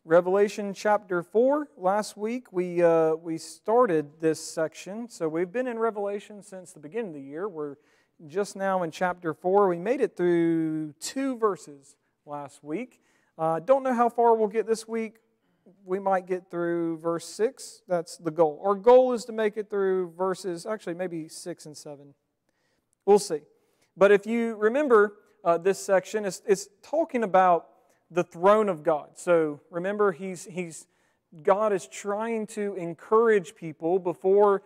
Revelation chapter 4. Last week we started this section, so we've been in Revelation since the beginning of the year. We're just now in chapter 4. We made it through 2 verses last week. Don't know how far we'll get this week. We might get through verse 6. That's the goal. Our goal is to make it through verses, actually maybe 6 and 7. We'll see. But if you remember this section, it's talking about the throne of God. So remember, God is trying to encourage people before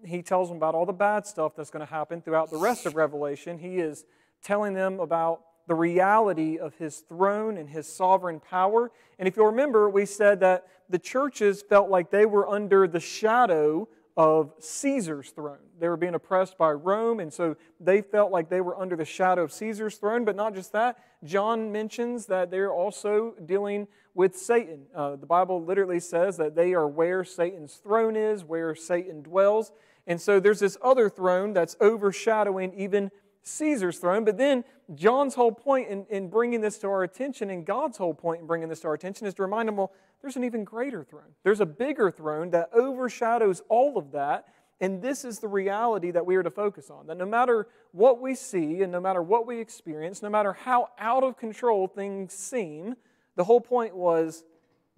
He tells them about all the bad stuff that's going to happen throughout the rest of Revelation. He is telling them about the reality of His throne and His sovereign power. And if you'll remember, we said that the churches felt like they were under the shadow of Caesar's throne. They were being oppressed by Rome, and so they felt like they were under the shadow of Caesar's throne. But not just that, John mentions that they're also dealing with Satan. The Bible literally says that they are where Satan's throne is, where Satan dwells. And so there's this other throne that's overshadowing even Caesar's throne. But then John's whole point in bringing this to our attention, and God's whole point in bringing this to our attention, is to remind them, well, there's an even greater throne. There's a bigger throne that overshadows all of that, and this is the reality that we are to focus on. That no matter what we see and no matter what we experience, no matter how out of control things seem, the whole point was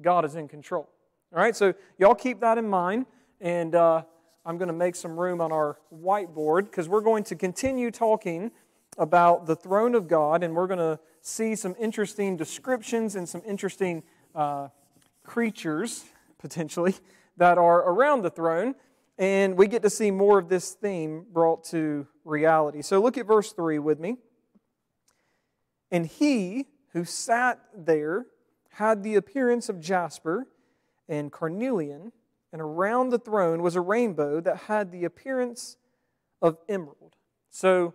God is in control. All right, so y'all keep that in mind, and I'm going to make some room on our whiteboard because we're going to continue talking about the throne of God, and we're going to see some interesting descriptions and some interesting creatures, potentially, that are around the throne, and we get to see more of this theme brought to reality. So look at verse 3 with me. And he who sat there had the appearance of jasper and carnelian, and around the throne was a rainbow that had the appearance of emerald. So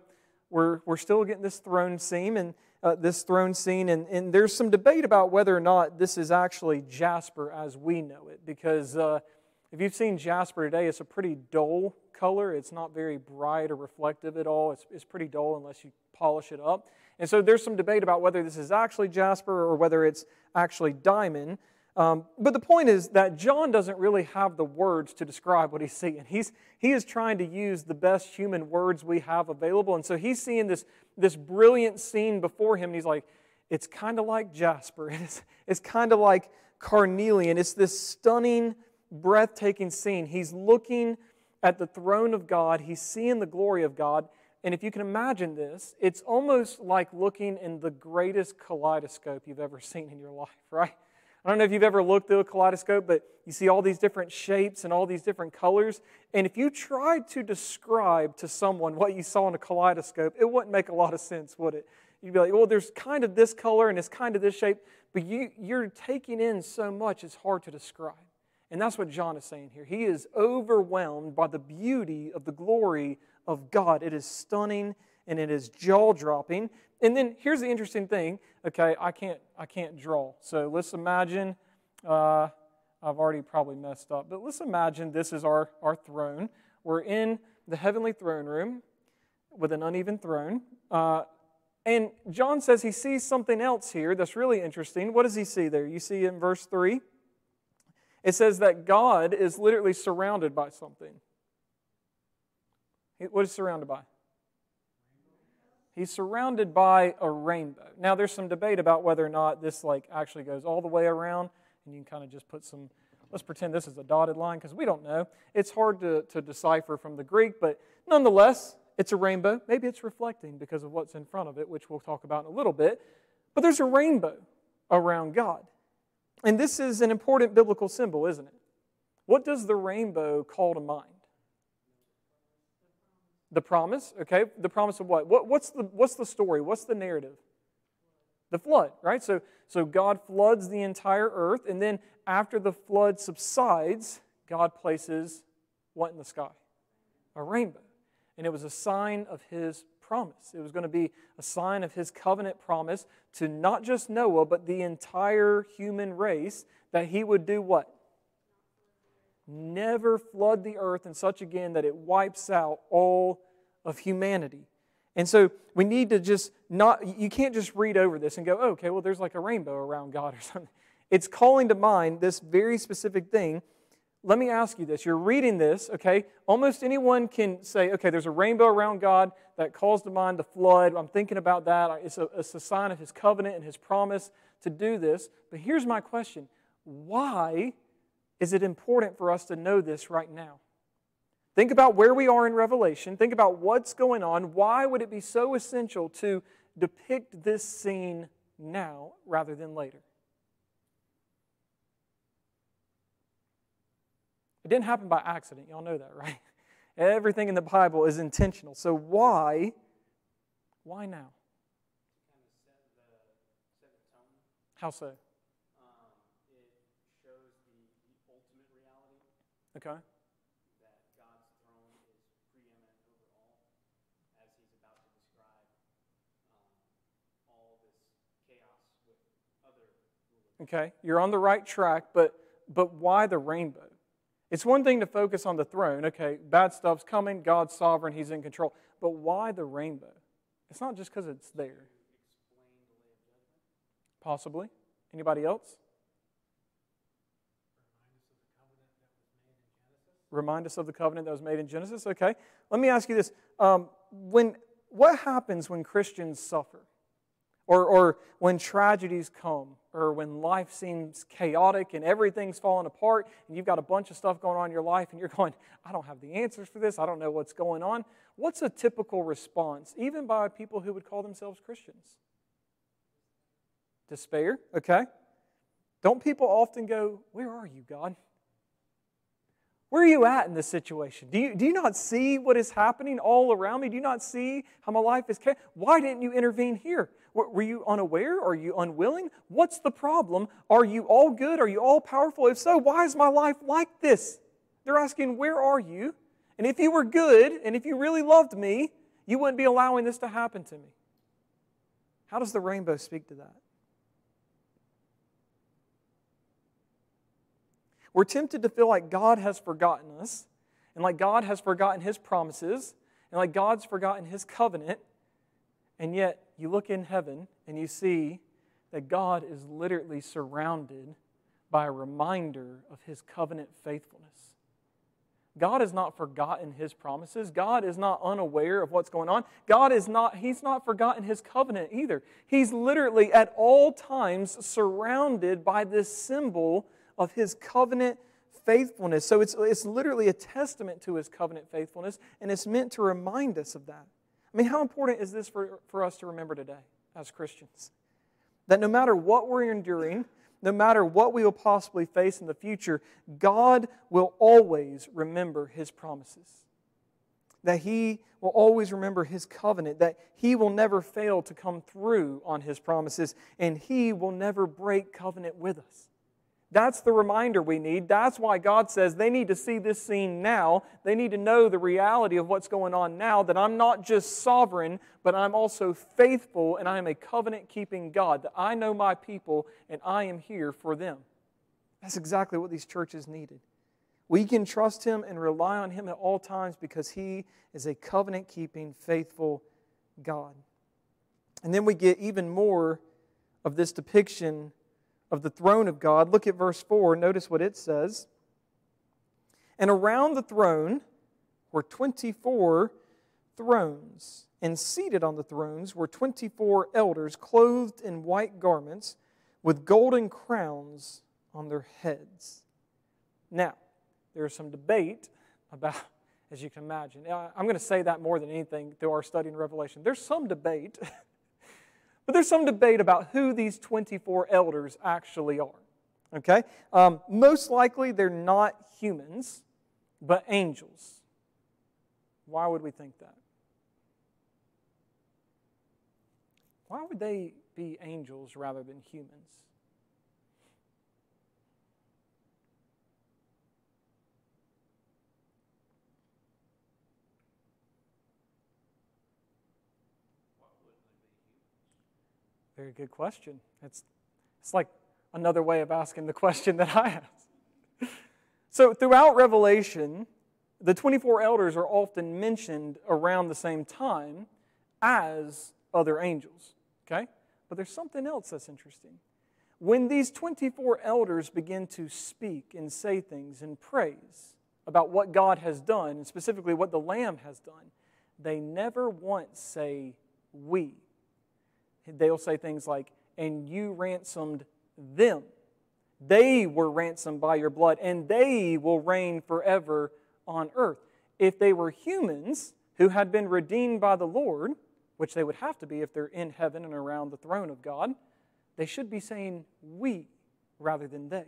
we're still getting this throne scene, and and there's some debate about whether or not this is actually jasper as we know it, because if you've seen jasper today, it's a pretty dull color. It's not very bright or reflective at all. It's pretty dull unless you polish it up. And so there's some debate about whether this is actually jasper or whether it's actually diamond. But the point is that John doesn't really have the words to describe what he's seeing. He is trying to use the best human words we have available. And so he's seeing this brilliant scene before him, and he's like, it's kind of like jasper. It's kind of like carnelian. It's this stunning, breathtaking scene. He's looking at the throne of God. He's seeing the glory of God. And if you can imagine this, it's almost like looking in the greatest kaleidoscope you've ever seen in your life, right? I don't know if you've ever looked through a kaleidoscope, but you see all these different shapes and all these different colors. And if you tried to describe to someone what you saw in a kaleidoscope, it wouldn't make a lot of sense, would it? You'd be like, well, there's kind of this color and it's kind of this shape, but you're taking in so much it's hard to describe. And that's what John is saying here. He is overwhelmed by the beauty of the glory of God. It is stunning and it is jaw-dropping. And then here's the interesting thing. Okay, I can't draw. So let's imagine, I've already probably messed up, but let's imagine this is our throne. We're in the heavenly throne room with an uneven throne. And John says he sees something else here that's really interesting. What does he see there? You see in verse 3, it says that God is literally surrounded by something. What is he surrounded by? He's surrounded by a rainbow. Now, there's some debate about whether or not this actually goes all the way around, and you can kind of just put some, let's pretend this is a dotted line, because we don't know. It's hard to decipher from the Greek, but nonetheless, it's a rainbow. Maybe it's reflecting because of what's in front of it, which we'll talk about in a little bit. But there's a rainbow around God. And this is an important biblical symbol, isn't it? What does the rainbow call to mind? The promise, okay? The promise of what? What's the story? What's the narrative? The flood, right? So God floods the entire earth, and then after the flood subsides, God places what in the sky? A rainbow. And it was a sign of His promise. It was going to be a sign of His covenant promise to not just Noah, but the entire human race, that He would do what? Never flood the earth in such again that it wipes out all of humanity. And so we need to just not, you can't just read over this and go, oh, okay, well, there's like a rainbow around God or something. It's calling to mind this very specific thing. Let me ask you this. You're reading this, okay? Almost anyone can say, okay, there's a rainbow around God that calls to mind the flood. I'm thinking about that. It's a sign of His covenant and His promise to do this. But here's my question. Why is it important for us to know this right now? Think about where we are in Revelation. Think about what's going on. Why would it be so essential to depict this scene now rather than later? It didn't happen by accident. Y'all know that, right? Everything in the Bible is intentional. So why now? Set the tone. How so? It shows the ultimate reality. Okay. That God's throne is preeminent over all, as He's about to describe all this chaos with other rulers. Okay, you're on the right track, but why the rainbow? It's one thing to focus on the throne. Okay, bad stuff's coming, God's sovereign, He's in control. But why the rainbow? It's not just because it's there. Explain the way of judgment. Possibly. Anybody else? Remind us of the covenant that was made in Genesis. Okay. Let me ask you this. What happens when Christians suffer? Or when tragedies come? Or when life seems chaotic and everything's falling apart and you've got a bunch of stuff going on in your life and you're going, I don't have the answers for this. I don't know what's going on. What's a typical response, even by people who would call themselves Christians? Despair. Okay. Don't people often go, where are you, God? Where are you at in this situation? Do you not see what is happening all around me? Do you not see how my life is chaos? Why didn't you intervene here? Were you unaware? Are you unwilling? What's the problem? Are you all good? Are you all powerful? If so, why is my life like this? They're asking, where are you? And if you were good, and if you really loved me, you wouldn't be allowing this to happen to me. How does the rainbow speak to that? We're tempted to feel like God has forgotten us, and like God has forgotten His promises, and like God's forgotten His covenant, and yet you look in heaven and you see that God is literally surrounded by a reminder of His covenant faithfulness. God has not forgotten His promises. God is not unaware of what's going on. He's not forgotten His covenant either. He's literally at all times surrounded by this symbol of His covenant faithfulness. So it's literally a testament to His covenant faithfulness, and it's meant to remind us of that. I mean, how important is this for us to remember today as Christians? That no matter what we're enduring, no matter what we will possibly face in the future, God will always remember His promises. That He will always remember His covenant, that He will never fail to come through on His promises, and He will never break covenant with us. That's the reminder we need. That's why God says they need to see this scene now. They need to know the reality of what's going on now, that I'm not just sovereign, but I'm also faithful, and I am a covenant-keeping God, that I know my people, and I am here for them. That's exactly what these churches needed. We can trust Him and rely on Him at all times because He is a covenant-keeping, faithful God. And then we get even more of this depiction of the throne of God. Look at verse 4. Notice what it says. And around the throne were 24 thrones, and seated on the thrones were 24 elders clothed in white garments with golden crowns on their heads. Now, there's some debate about, as you can imagine, I'm going to say that more than anything through our study in Revelation. There's some debate But there's some debate about who these 24 elders actually are. Okay? Most likely they're not humans, but angels. Why would we think that? Why would they be angels rather than humans? Very good question. It's like another way of asking the question that I asked. So throughout Revelation, the 24 elders are often mentioned around the same time as other angels. Okay? But there's something else that's interesting. when these 24 elders begin to speak and say things in praise about what God has done, and specifically what the Lamb has done, they never once say, we. They'll say things like, and you ransomed them. They were ransomed by your blood, and they will reign forever on earth. If they were humans who had been redeemed by the Lord, which they would have to be if they're in heaven and around the throne of God, they should be saying we rather than they.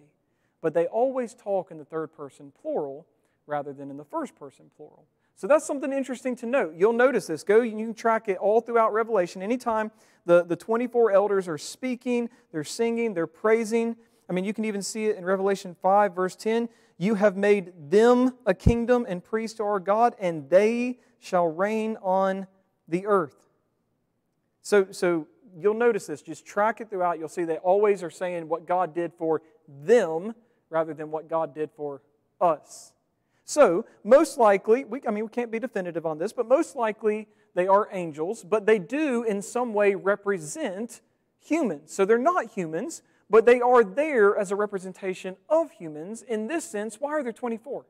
But they always talk in the third person plural rather than in the first person plural. So that's something interesting to note. You'll notice this. You can track it all throughout Revelation. Anytime the 24 elders are speaking, they're singing, they're praising. I mean, you can even see it in Revelation 5, verse 10. You have made them a kingdom and priests to our God, and they shall reign on the earth. So you'll notice this. Just track it throughout. You'll see they always are saying what God did for them rather than what God did for us. So, most likely, we can't be definitive on this, but most likely they are angels, but they do in some way represent humans. So they're not humans, but they are there as a representation of humans. In this sense, why are there 24?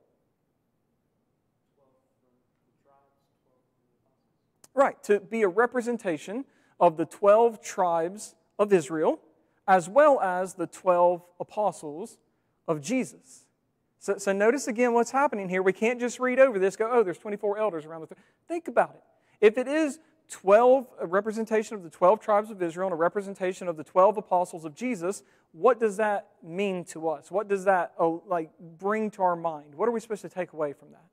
Right, to be a representation of the 12 tribes of Israel, as well as the 12 apostles of Jesus. So notice again what's happening here. We can't just read over this, go, oh, there's 24 elders around the throne. Think about it. If it is a representation of the 12 tribes of Israel and a representation of the 12 apostles of Jesus, what does that mean to us? What does that bring to our mind? What are we supposed to take away from that?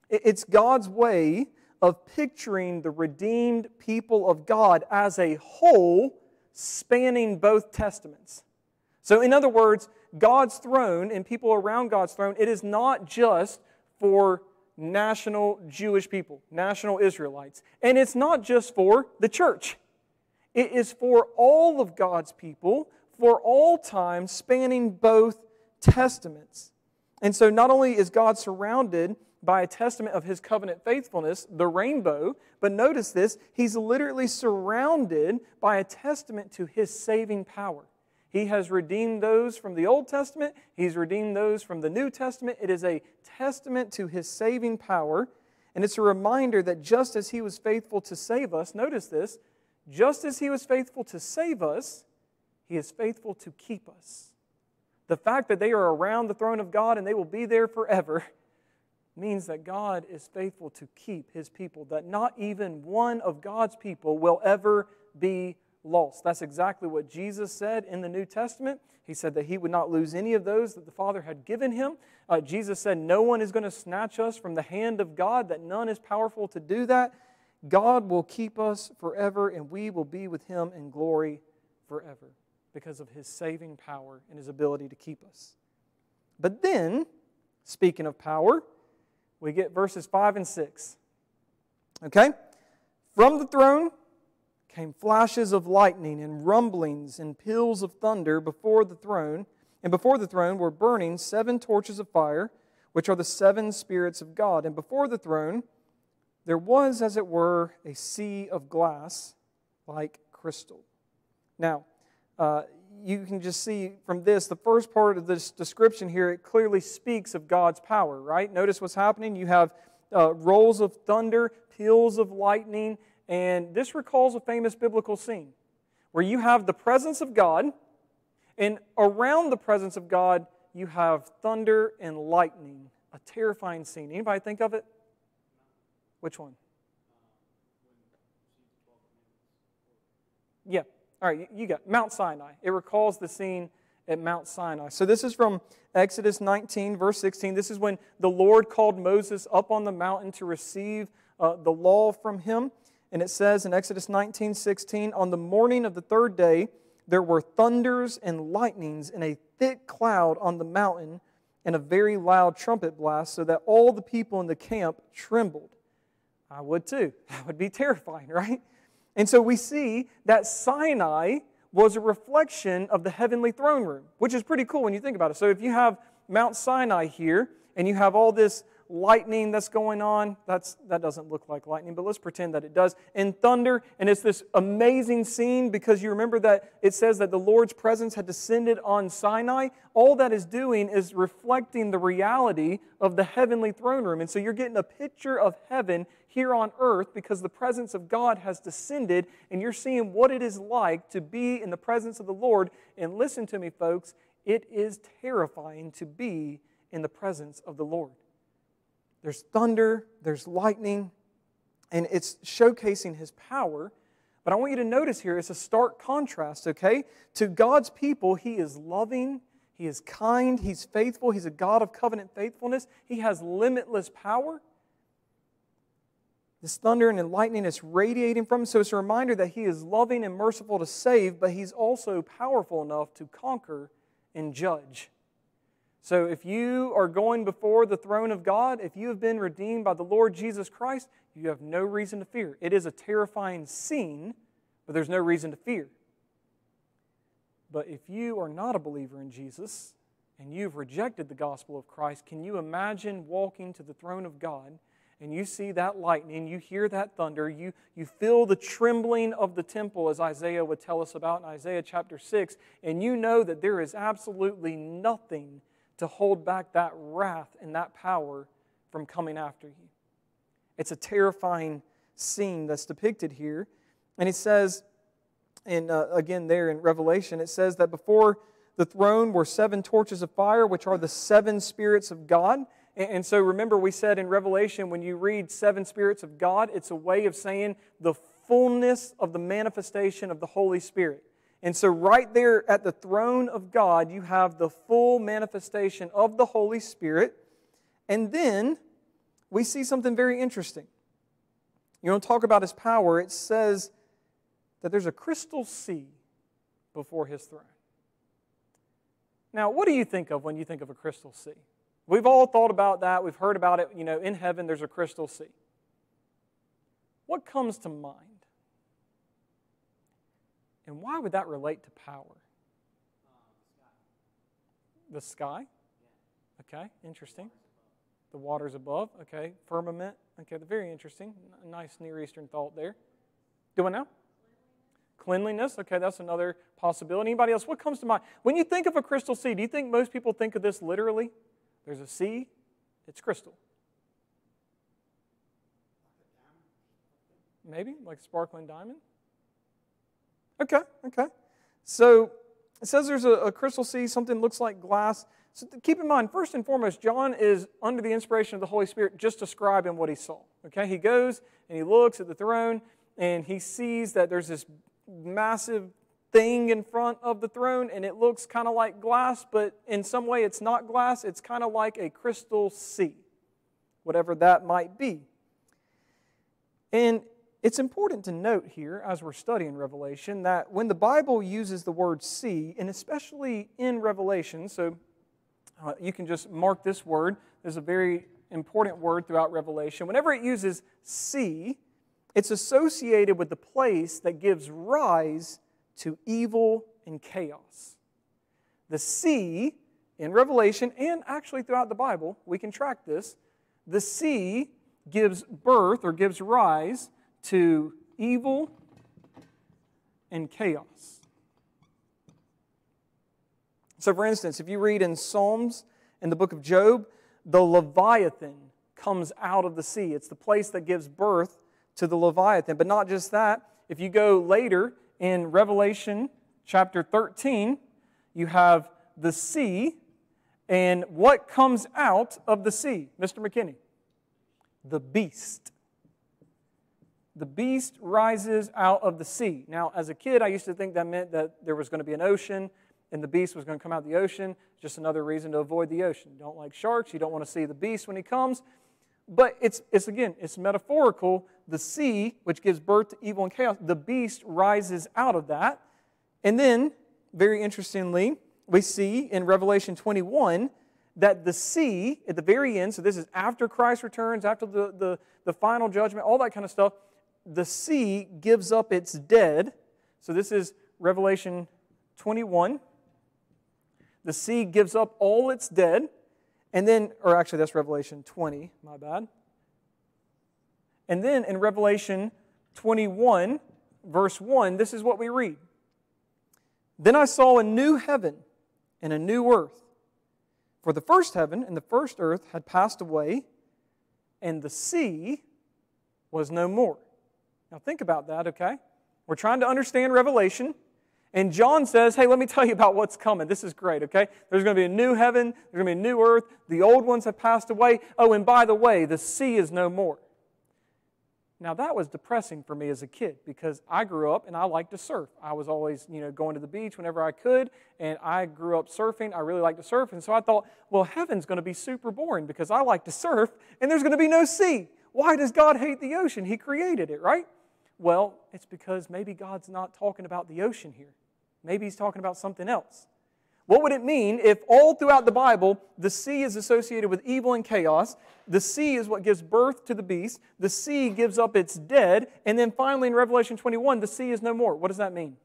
It's God's way of picturing the redeemed people of God as a whole, spanning both testaments. So in other words, God's throne and people around God's throne, it is not just for national Jewish people, national Israelites. And it's not just for the church. It is for all of God's people, for all time, spanning both testaments. And so not only is God surrounded by a testament of His covenant faithfulness, the rainbow, but notice this, He's literally surrounded by a testament to His saving power. He has redeemed those from the Old Testament. He's redeemed those from the New Testament. It is a testament to His saving power, and it's a reminder that just as He was faithful to save us, notice this, just as He was faithful to save us, He is faithful to keep us. The fact that they are around the throne of God and they will be there forever means that God is faithful to keep His people, that not even one of God's people will ever be lost. That's exactly what Jesus said in the New Testament. He said that He would not lose any of those that the Father had given Him. Jesus said no one is going to snatch us from the hand of God, that none is powerful to do that. God will keep us forever, and we will be with Him in glory forever because of His saving power and His ability to keep us. But then, speaking of power, we get verses 5 and 6. Okay? From the throne came flashes of lightning and rumblings and peals of thunder before the throne. And before the throne were burning 7 torches of fire, which are the 7 spirits of God. And before the throne there was, as it were, a sea of glass like crystal. Now, you can just see from this, the first part of this description here, it clearly speaks of God's power, right? Notice what's happening. You have rolls of thunder, peals of lightning, and this recalls a famous biblical scene where you have the presence of God, and around the presence of God, you have thunder and lightning, a terrifying scene. Anybody think of it? Which one? Yeah. All right, you got Mount Sinai. It recalls the scene at Mount Sinai. So this is from Exodus 19, verse 16. This is when the Lord called Moses up on the mountain to receive the law from him. And it says in Exodus 19, 16, on the morning of the 3rd day, there were thunders and lightnings and a thick cloud on the mountain and a very loud trumpet blast, so that all the people in the camp trembled. I would too. That would be terrifying, right? And so we see that Sinai was a reflection of the heavenly throne room, which is pretty cool when you think about it. So if you have Mount Sinai here, and you have all this lightning that's going on. That doesn't look like lightning, but let's pretend that it does. And thunder, and it's this amazing scene because you remember that it says that the Lord's presence had descended on Sinai. All that is doing is reflecting the reality of the heavenly throne room. And so you're getting a picture of heaven here on earth because the presence of God has descended, and you're seeing what it is like to be in the presence of the Lord. And listen to me, folks, it is terrifying to be in the presence of the Lord. There's thunder, there's lightning, and it's showcasing His power. But I want you to notice here, it's a stark contrast, okay? To God's people, He is loving, He is kind, He's faithful, He's a God of covenant faithfulness. He has limitless power. This thunder and lightning is radiating from Him, so it's a reminder that He is loving and merciful to save, but He's also powerful enough to conquer and judge. So if you are going before the throne of God, if you have been redeemed by the Lord Jesus Christ, you have no reason to fear. It is a terrifying scene, but there's no reason to fear. But if you are not a believer in Jesus and you've rejected the gospel of Christ, can you imagine walking to the throne of God and you see that lightning, you hear that thunder, you feel the trembling of the temple, as Isaiah would tell us about in Isaiah chapter 6, and you know that there is absolutely nothing to hold back that wrath and that power from coming after you. It's a terrifying scene that's depicted here. And it says, and again there in Revelation, it says that before the throne were 7 torches of fire, which are the 7 spirits of God. And so remember, we said in Revelation, when you read 7 spirits of God, it's a way of saying the fullness of the manifestation of the Holy Spirit. And so right there at the throne of God, you have the full manifestation of the Holy Spirit. And then we see something very interesting. You want to talk about His power, it says that there's a crystal sea before His throne. Now, what do you think of when you think of a crystal sea? We've all thought about that. We've heard about it. You know, in heaven there's a crystal sea. What comes to mind? And why would that relate to power? The sky? Okay, interesting. The waters above. Okay, firmament. Okay, very interesting. A nice Near Eastern thought there. Do I know? Cleanliness. Okay, that's another possibility. Anybody else? What comes to mind? When you think of a crystal sea, do you think most people think of this literally? There's a sea, it's crystal. Maybe, like a sparkling diamond? Okay. So it says there's a crystal sea, something looks like glass. So keep in mind, first and foremost, John is under the inspiration of the Holy Spirit just describing what he saw. Okay, he goes and he looks at the throne and he sees that there's this massive thing in front of the throne and it looks kind of like glass, but in some way it's not glass. It's kind of like a crystal sea, whatever that might be. And it's important to note here, as we're studying Revelation, that when the Bible uses the word sea, and especially in Revelation, so you can just mark this word. There's a very important word throughout Revelation. Whenever it uses sea, it's associated with the place that gives rise to evil and chaos. The sea, in Revelation, and actually throughout the Bible, we can track this, the sea gives birth or gives rise to evil and chaos. So for instance, if you read in Psalms, in the book of Job, the Leviathan comes out of the sea. It's the place that gives birth to the Leviathan. But not just that, if you go later in Revelation chapter 13, you have the sea, and what comes out of the sea, Mr. McKinney? The beast. The beast rises out of the sea. Now, as a kid, I used to think that meant that there was going to be an ocean and the beast was going to come out of the ocean. Just another reason to avoid the ocean. You don't like sharks. You don't want to see the beast when he comes. But it's metaphorical. The sea, which gives birth to evil and chaos, the beast rises out of that. And then, very interestingly, we see in Revelation 21 that the sea, at the very end, so this is after Christ returns, after the final judgment, all that kind of stuff, the sea gives up its dead. So this is Revelation 21. The sea gives up all its dead, And then, or actually that's Revelation 20, my bad. And then in Revelation 21, verse 1, this is what we read. Then I saw a new heaven and a new earth. For the first heaven and the first earth had passed away, and the sea was no more. Now think about that, okay? We're trying to understand Revelation. And John says, hey, let me tell you about what's coming. This is great, okay? There's going to be a new heaven. There's going to be a new earth. The old ones have passed away. Oh, and by the way, the sea is no more. Now, that was depressing for me as a kid because I grew up and I liked to surf. I was always, going to the beach whenever I could, and I grew up surfing. I really liked to surf, and so I thought, well, heaven's going to be super boring because I like to surf, and there's going to be no sea. Why does God hate the ocean? He created it, right? Well, it's because maybe God's not talking about the ocean here. Maybe He's talking about something else. What would it mean if all throughout the Bible, the sea is associated with evil and chaos, the sea is what gives birth to the beast, the sea gives up its dead, and then finally in Revelation 21, the sea is no more? What does that mean?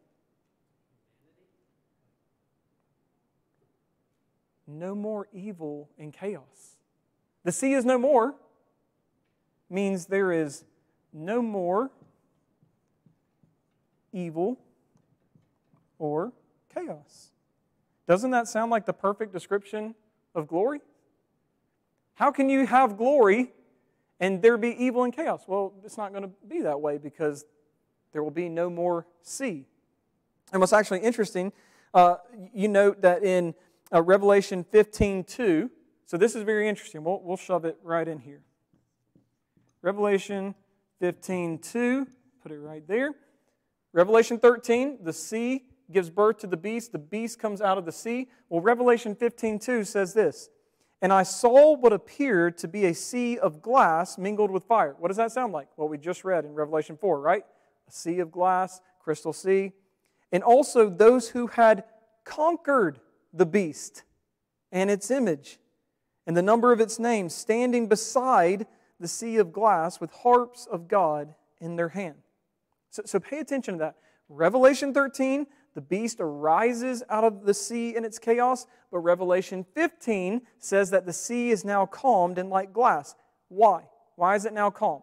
No more evil and chaos. The sea is no more means there is no more evil or chaos. Doesn't that sound like the perfect description of glory? How can you have glory and there be evil and chaos? Well, it's not going to be that way because there will be no more sea. And what's actually interesting, you note that in Revelation 15:2, so this is very interesting. We'll shove it right in here. Revelation 15:2, put it right there. Revelation 13, the sea gives birth to the beast comes out of the sea. Well, Revelation 15:2 says this, and I saw what appeared to be a sea of glass mingled with fire. What does that sound like? Well, we just read in Revelation 4, right? A sea of glass, crystal sea. And also those who had conquered the beast and its image and the number of its names, standing beside the sea of glass with harps of God in their hand. So pay attention to that. Revelation 13, the beast arises out of the sea in its chaos, but Revelation 15 says that the sea is now calmed and like glass. Why? Why is it now calm?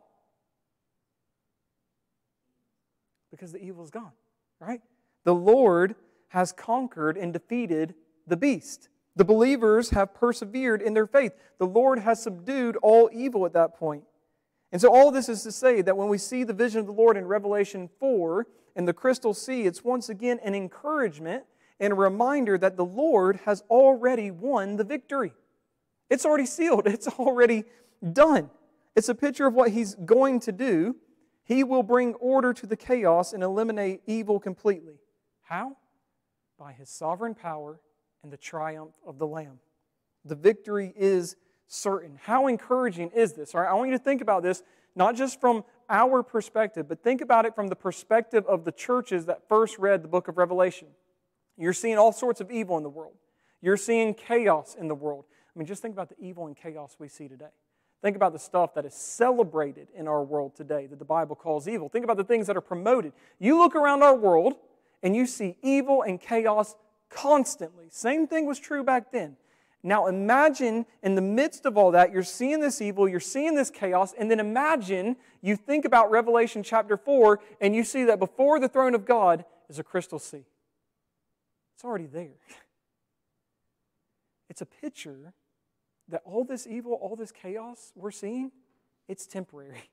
Because the evil is gone, right? The Lord has conquered and defeated the beast. The believers have persevered in their faith. The Lord has subdued all evil at that point. And so all this is to say that when we see the vision of the Lord in Revelation 4 and the crystal sea, it's once again an encouragement and a reminder that the Lord has already won the victory. It's already sealed. It's already done. It's a picture of what He's going to do. He will bring order to the chaos and eliminate evil completely. How? By His sovereign power and the triumph of the Lamb. The victory is certain. How encouraging is this? All right, I want you to think about this, not just from our perspective, but think about it from the perspective of the churches that first read the book of Revelation. You're seeing all sorts of evil in the world. You're seeing chaos in the world. I mean, just think about the evil and chaos we see today. Think about the stuff that is celebrated in our world today that the Bible calls evil. Think about the things that are promoted. You look around our world and you see evil and chaos constantly. Same thing was true back then. Now imagine in the midst of all that, you're seeing this evil, you're seeing this chaos, and then imagine you think about Revelation chapter 4 and you see that before the throne of God is a crystal sea. It's already there. It's a picture that all this evil, all this chaos we're seeing, it's temporary.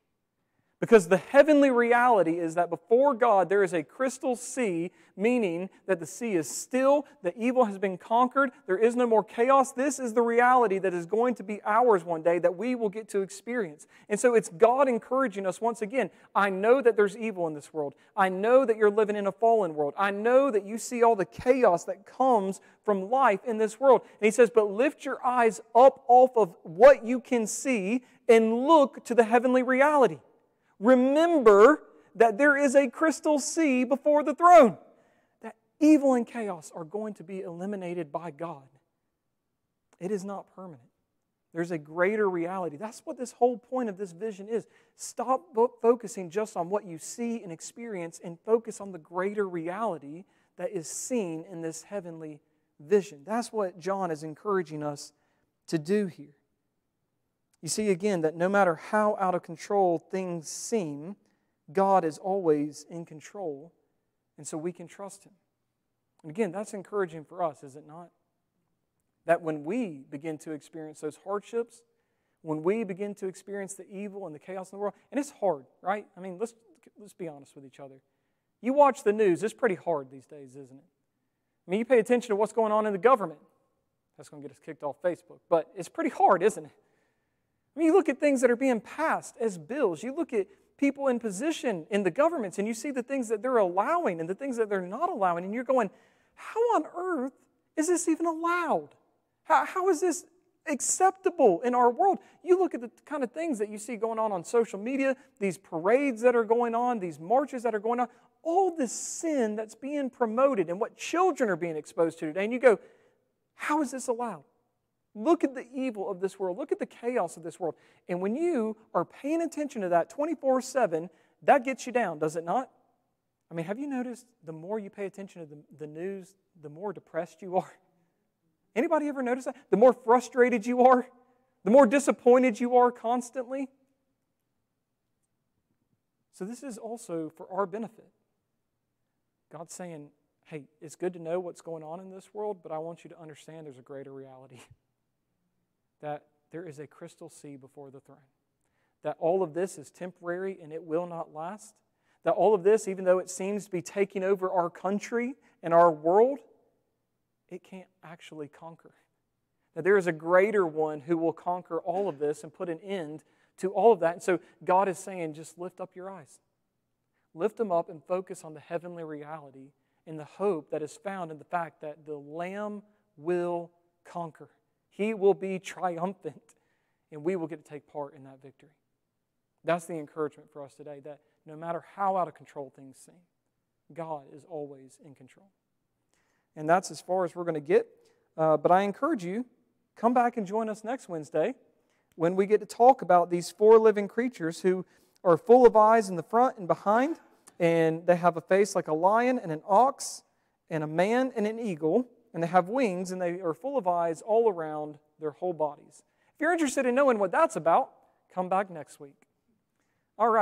Because the heavenly reality is that before God there is a crystal sea, meaning that the sea is still, the evil has been conquered, there is no more chaos. This is the reality that is going to be ours one day that we will get to experience. And so it's God encouraging us once again. I know that there's evil in this world. I know that you're living in a fallen world. I know that you see all the chaos that comes from life in this world. And He says, but lift your eyes up off of what you can see and look to the heavenly reality. Remember that there is a crystal sea before the throne. That evil and chaos are going to be eliminated by God. It is not permanent. There's a greater reality. That's what this whole point of this vision is. Stop focusing just on what you see and experience and focus on the greater reality that is seen in this heavenly vision. That's what John is encouraging us to do here. You see again that no matter how out of control things seem, God is always in control, and so we can trust Him. And again, that's encouraging for us, is it not? That when we begin to experience those hardships, when we begin to experience the evil and the chaos in the world, and it's hard, right? I mean, let's be honest with each other. You watch the news, it's pretty hard these days, isn't it? I mean, you pay attention to what's going on in the government. That's going to get us kicked off Facebook. But it's pretty hard, isn't it? I mean, you look at things that are being passed as bills. You look at people in position in the governments, and you see the things that they're allowing and the things that they're not allowing, and you're going, how on earth is this even allowed? How is this acceptable in our world? You look at the kind of things that you see going on social media, these parades that are going on, these marches that are going on, all this sin that's being promoted and what children are being exposed to today, and you go, how is this allowed? Look at the evil of this world. Look at the chaos of this world. And when you are paying attention to that 24/7, that gets you down, does it not? I mean, have you noticed the more you pay attention to the news, the more depressed you are? Anybody ever notice that? The more frustrated you are, the more disappointed you are constantly. So this is also for our benefit. God's saying, hey, it's good to know what's going on in this world, but I want you to understand there's a greater reality. That there is a crystal sea before the throne. That all of this is temporary and it will not last. That all of this, even though it seems to be taking over our country and our world, it can't actually conquer. That there is a greater one who will conquer all of this and put an end to all of that. And so God is saying, just lift up your eyes. Lift them up and focus on the heavenly reality and the hope that is found in the fact that the Lamb will conquer. He will be triumphant, and we will get to take part in that victory. That's the encouragement for us today, that no matter how out of control things seem, God is always in control. And that's as far as we're going to get. But I encourage you, come back and join us next Wednesday when we get to talk about these four living creatures who are full of eyes in the front and behind, and they have a face like a lion and an ox and a man and an eagle, and they have wings, and they are full of eyes all around their whole bodies. If you're interested in knowing what that's about, come back next week. All right.